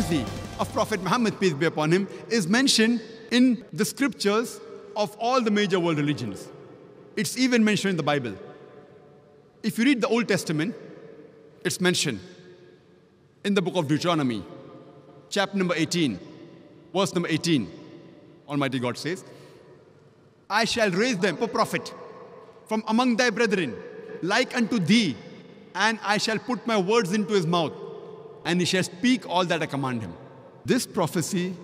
prophecy of Prophet Muhammad, peace be upon him, is mentioned in the scriptures of all the major world religions. It's even mentioned in the Bible. If you read the Old Testament, it's mentioned in the book of Deuteronomy, chapter number 18, verse number 18. Almighty God says, I shall raise them a prophet from among thy brethren, like unto thee, and I shall put my words into his mouth, and he shall speak all that I command him. This prophecy,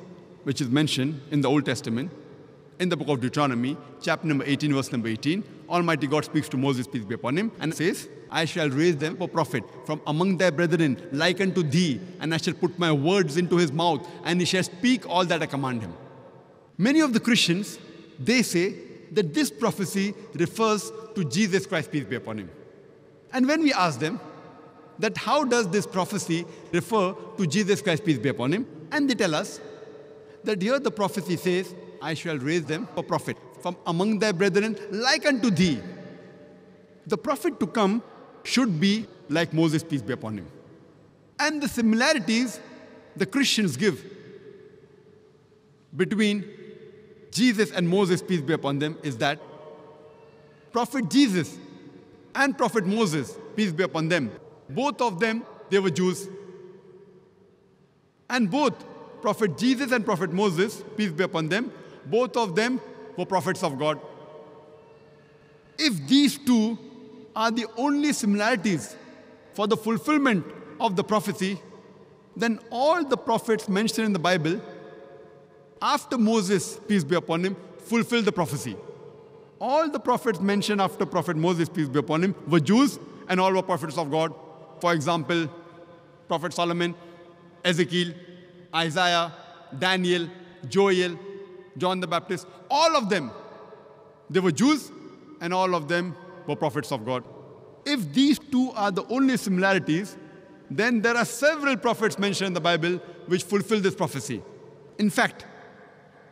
which is mentioned in the Old Testament, in the book of Deuteronomy, chapter number 18, verse number 18, Almighty God speaks to Moses, peace be upon him, and says, I shall raise them a prophet from among thy brethren, like unto thee, and I shall put my words into his mouth, and he shall speak all that I command him. Many of the Christians, they say that this prophecy refers to Jesus Christ, peace be upon him. And when we ask them that how does this prophecy refer to Jesus Christ, peace be upon him, and they tell us that here the prophecy says, I shall raise them a prophet from among thy brethren, like unto thee. The prophet to come should be like Moses, peace be upon him. And the similarities the Christians give between Jesus and Moses, peace be upon them, is that Prophet Jesus and Prophet Moses, peace be upon them, both of them, they were Jews. And both Prophet Jesus and Prophet Moses, peace be upon them, both of them were prophets of God. If these two are the only similarities for the fulfillment of the prophecy, then all the prophets mentioned in the Bible after Moses, peace be upon him, fulfilled the prophecy. All the prophets mentioned after Prophet Moses, peace be upon him, were Jews, and all were prophets of God. For example, Prophet Solomon, Ezekiel, Isaiah, Daniel, Joel, John the Baptist, all of them, they were Jews, and all of them were prophets of God. If these two are the only similarities, then there are several prophets mentioned in the Bible which fulfill this prophecy. In fact,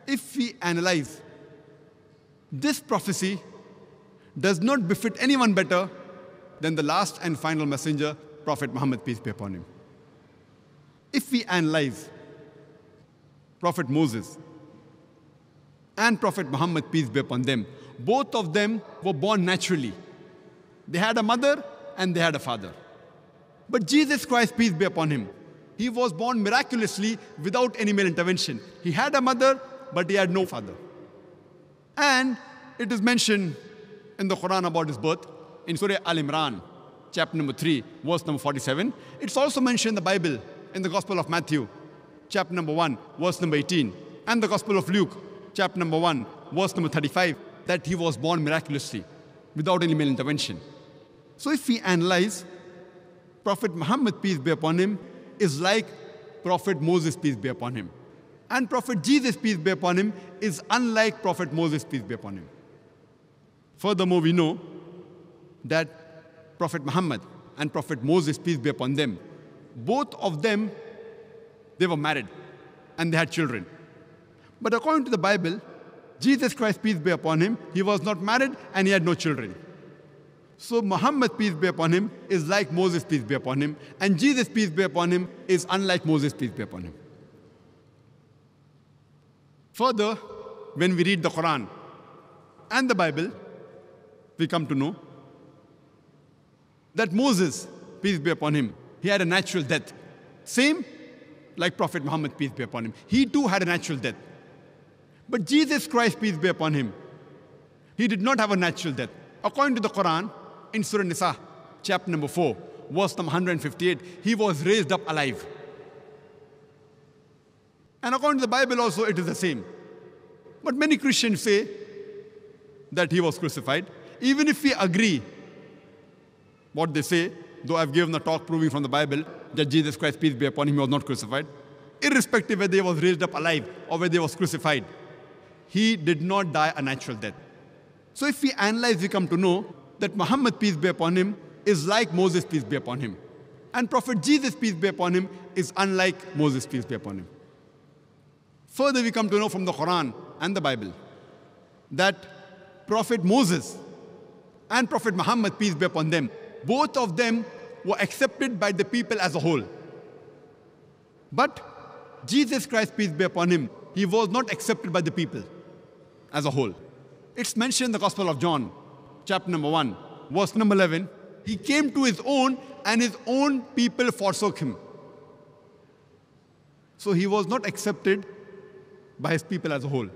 if we analyze, this prophecy does not befit anyone better than the last and final messenger, Prophet Muhammad, peace be upon him. If we analyze Prophet Moses and Prophet Muhammad, peace be upon them, both of them were born naturally. They had a mother and they had a father. But Jesus Christ, peace be upon him, he was born miraculously without any male intervention. He had a mother, but he had no father. And it is mentioned in the Quran about his birth, in Surah Al-Imran, chapter number 3, verse number 47. It's also mentioned in the Bible, in the Gospel of Matthew, chapter number 1, verse number 18, and the Gospel of Luke, chapter number 1, verse number 35, that he was born miraculously, without any male intervention. So if we analyze, Prophet Muhammad, peace be upon him, is like Prophet Moses, peace be upon him. And Prophet Jesus, peace be upon him, is unlike Prophet Moses, peace be upon him. Furthermore, we know that Prophet Muhammad and Prophet Moses, peace be upon them, both of them, they were married and they had children. But according to the Bible, Jesus Christ, peace be upon him, he was not married and he had no children. So Muhammad, peace be upon him, is like Moses, peace be upon him, and Jesus, peace be upon him, is unlike Moses, peace be upon him. Further, when we read the Quran and the Bible, we come to know that Moses, peace be upon him, he had a natural death. Same like Prophet Muhammad, peace be upon him. He too had a natural death. But Jesus Christ, peace be upon him, he did not have a natural death. According to the Quran, in Surah Nisa, chapter number 4, verse number 158, he was raised up alive. And according to the Bible also, it is the same. But many Christians say that he was crucified. Even if we agree what they say, though I've given a talk proving from the Bible that Jesus Christ, peace be upon him, he was not crucified, irrespective whether he was raised up alive or whether he was crucified, he did not die a natural death. So if we analyze, we come to know that Muhammad, peace be upon him, is like Moses, peace be upon him. And Prophet Jesus, peace be upon him, is unlike Moses, peace be upon him. Further, we come to know from the Quran and the Bible that Prophet Moses and Prophet Muhammad, peace be upon them, both of them were accepted by the people as a whole. But Jesus Christ, peace be upon him, he was not accepted by the people as a whole. It's mentioned in the Gospel of John, chapter number 1, verse number 11. He came to his own, and his own people forsook him. So he was not accepted by his people as a whole.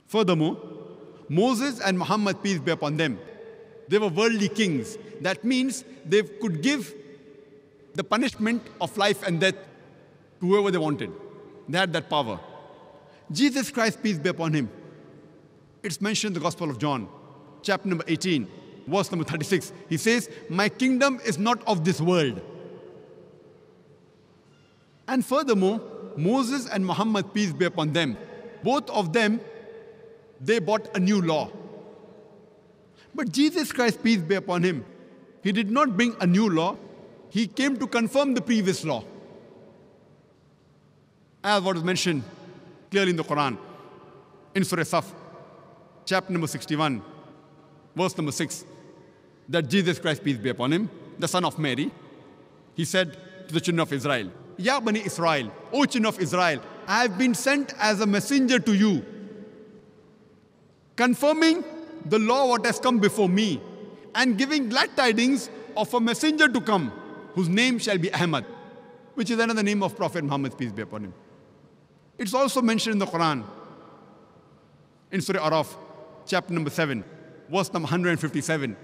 Furthermore, Moses and Muhammad, peace be upon them, they were worldly kings. That means they could give the punishment of life and death to whoever they wanted. They had that power. Jesus Christ, peace be upon him, it's mentioned in the Gospel of John, chapter number 18, verse number 36. He says, my kingdom is not of this world. And furthermore, Moses and Muhammad, peace be upon them, both of them, they brought a new law. But Jesus Christ, peace be upon him, he did not bring a new law. He came to confirm the previous law, as what is mentioned clearly in the Quran, in Surah Saf, chapter number 61, verse number 6, that Jesus Christ, peace be upon him, the son of Mary, he said to the children of Israel, Ya Bani Israel, O children of Israel, I have been sent as a messenger to you, confirming the law what has come before me, and giving glad tidings of a messenger to come, whose name shall be Ahmad, which is another name of Prophet Muhammad, peace be upon him. It's also mentioned in the Quran, in Surah Araf, chapter number 7, verse number 157.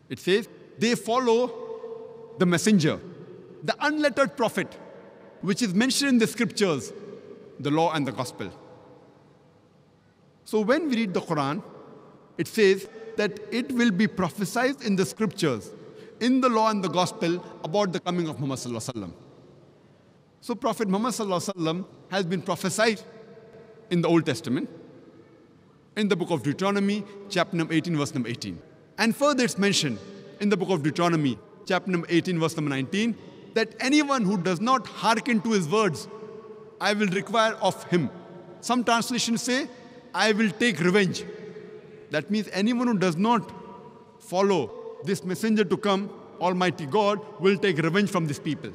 It says, they follow the messenger, the unlettered prophet, which is mentioned in the scriptures, the law and the gospel. So when we read the Quran, it says that it will be prophesied in the scriptures, in the law and the gospel, about the coming of Muhammad sallallahu alaihi wasallam. So Prophet Muhammad sallallahu alaihi wasallam has been prophesied in the Old Testament, in the book of Deuteronomy, chapter number 18, verse number 18. And further it's mentioned in the book of Deuteronomy, chapter number 18, verse number 19, that anyone who does not hearken to his words, I will require of him. Some translations say, I will take revenge. That means anyone who does not follow this messenger to come, Almighty God will take revenge from these people.